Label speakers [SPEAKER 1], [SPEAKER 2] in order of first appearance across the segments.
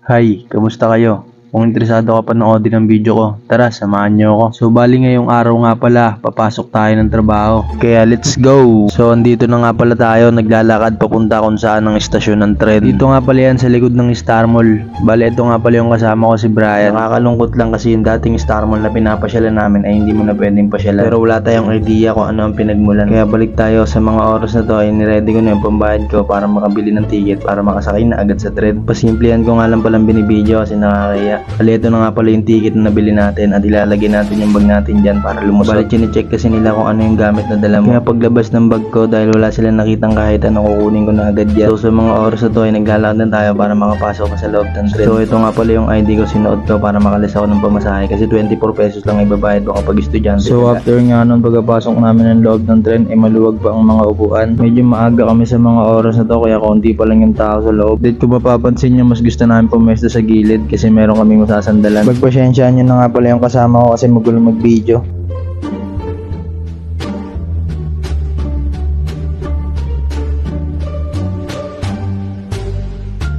[SPEAKER 1] Hi, kamusta kayo? Kung interesado ka panoodin ang video ko, tara samahan niyo ako. So bali ngayong araw nga pala, papasok tayo ng trabaho. Kaya let's go! So andito na nga pala tayo, naglalakad papunta kung saan ang istasyon ng tren. Dito nga pala yan sa likod ng Star Mall. Bali ito nga pala yung kasama ko si Brian. Nakakalungkot lang kasi yung dating Star Mall na pinapasyalan namin ay hindi mo na pwedeng pasyalan. Pero wala tayong idea kung ano ang pinagmulan. Kaya balik tayo sa mga oras na to ay niready ko na yung pambayad ko para makabili ng ticket para makasakay na agad sa tren. Pasimplihan ko nga lang palang binibideo kasi nakakaya. Bali ito na nga pala yung ticket na nabili natin at ilalagay natin yung bag natin dyan para lumusot. Bali chine-check kasi nila kung ano yung gamit na dala mo. Kaya paglabas ng bag ko dahil wala silang nakitang kahit ano, kukunin ko na agad yan. So sa mga oras na to ay naglalakad na tayo para makapasok ka sa loob ng tren. So ito nga pala yung ID ko, sinuot ko para makalis ako ng pamasahe kasi 24 pesos lang ibabayad ko kapag estudyante. So after nga nun pagkapasok namin ng loob ng tren ay maluwag pa ang mga upuan. Medyo maaga kami sa mga oras na to kaya konti pa lang yung tao sa loob. Dito kung mapapansin nyo, mas gusto namin pumesto sa gilid kasi meron kaming masasandalan. Magpasyensyahan nyo na nga pala yung kasama ko kasi magulo mag-video.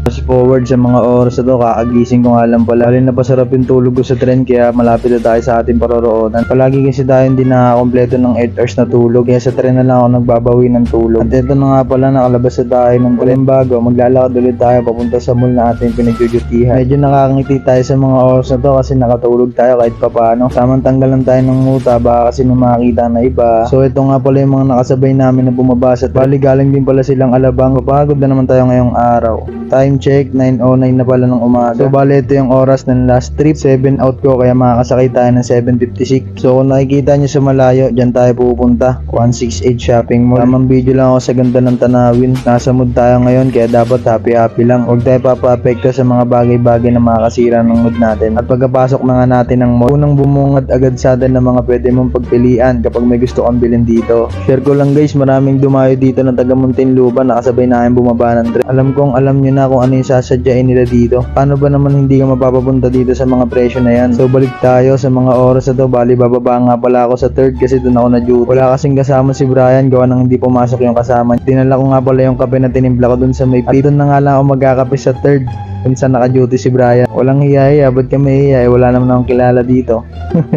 [SPEAKER 1] Fast forward sa mga oras na to, kakagising ko nga lang pala. Bali napasarap yung tulog ko sa tren kaya malapit na tayo sa ating paroroonan. Palagi kasi tayo hindi nakakompleto ng 8 hours na tulog kaya sa tren na lang ako nagbabawi ng tulog. At ito na nga pala, nakalabas na tayo ng tren bago. Maglalakad ulit tayo papunta sa mall na ating pinagdudutihan. Medyo nakakangiti tayo sa mga oras na to kasi nakatulog tayo kahit papaano. Tamang tanggalan tayo ng muta baka kasi may makakita na iba. So ito nga pala yung mga nakasabay namin na bumabasa. Bali galing din pala silang Alabang. Papagod na naman tayo ngayong araw. Time check, 9:09 na pala ng umaga. So bali ito yung oras ng last trip. 7 out ko kaya makakasakay tayo ng 7:56. So kung nakikita nyo sa malayo, dyan tayo pupunta. 168 Shopping Mall. Tamang video lang ako sa ganda ng tanawin. Nasa mood tayo ngayon kaya dapat happy lang. Huwag tayo papaapekto sa mga bagay-bagay na makakasira ng mood natin. At pagkapasok na nga natin ng mall, unang bumungad agad sa atin ng mga pwede mong pagpilian kapag may gusto kang bilhin dito. Share ko lang guys, maraming dumayo dito ng taga Muntinlupa, nakasabay na aking bumaba ng tren. Alam kong alam nyo na kung ano yung sasadyain nila dito. Paano ba naman hindi ka mapapapunta dito sa mga presyo na yan? So balik tayo sa mga oras na to. Bali bababa nga pala ako sa third kasi doon ako na duty. Wala kasing kasama si Brian, gawa nang hindi pumasok yung kasama. Dinala ko nga pala yung kape na tinimpla ko doon sa may pit. At doon na nga lang ako magkakape sa third kung saan naka-duty si Brian. Walang hiya-hiya, ba't ka may hiya? Wala naman akong kilala dito.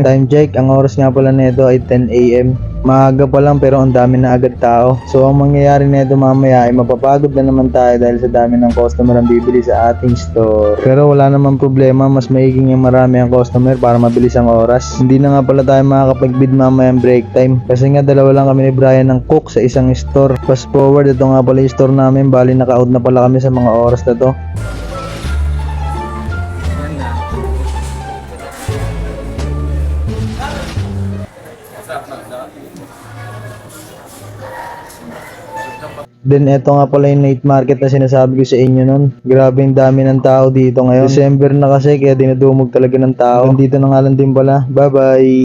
[SPEAKER 1] Time check, ang oras nga pala nito ay 10 AM. Maaga pa lang pero ang dami na agad tao. So ang mangyayari nito mamaya ay mapapagod na naman tayo dahil sa dami ng customer ang bibili sa ating store. Pero wala namang problema, mas maiging yung marami ang customer para mabilis ang oras. Hindi na nga pala tayo makakapag-bid mamaya ang break time kasi nga dalawa lang kami ni Brian ng cook sa isang store. Fast forward, ito nga pala yung store namin. Bali naka-out na pala kami sa mga oras na to. Then eto nga pala yung night market na sinasabi ko sa inyo nun. Grabe yung dami ng tao dito ngayon. December na kasi kaya dinudumog talaga ng tao. Dito na nga lang din pala. Bye bye!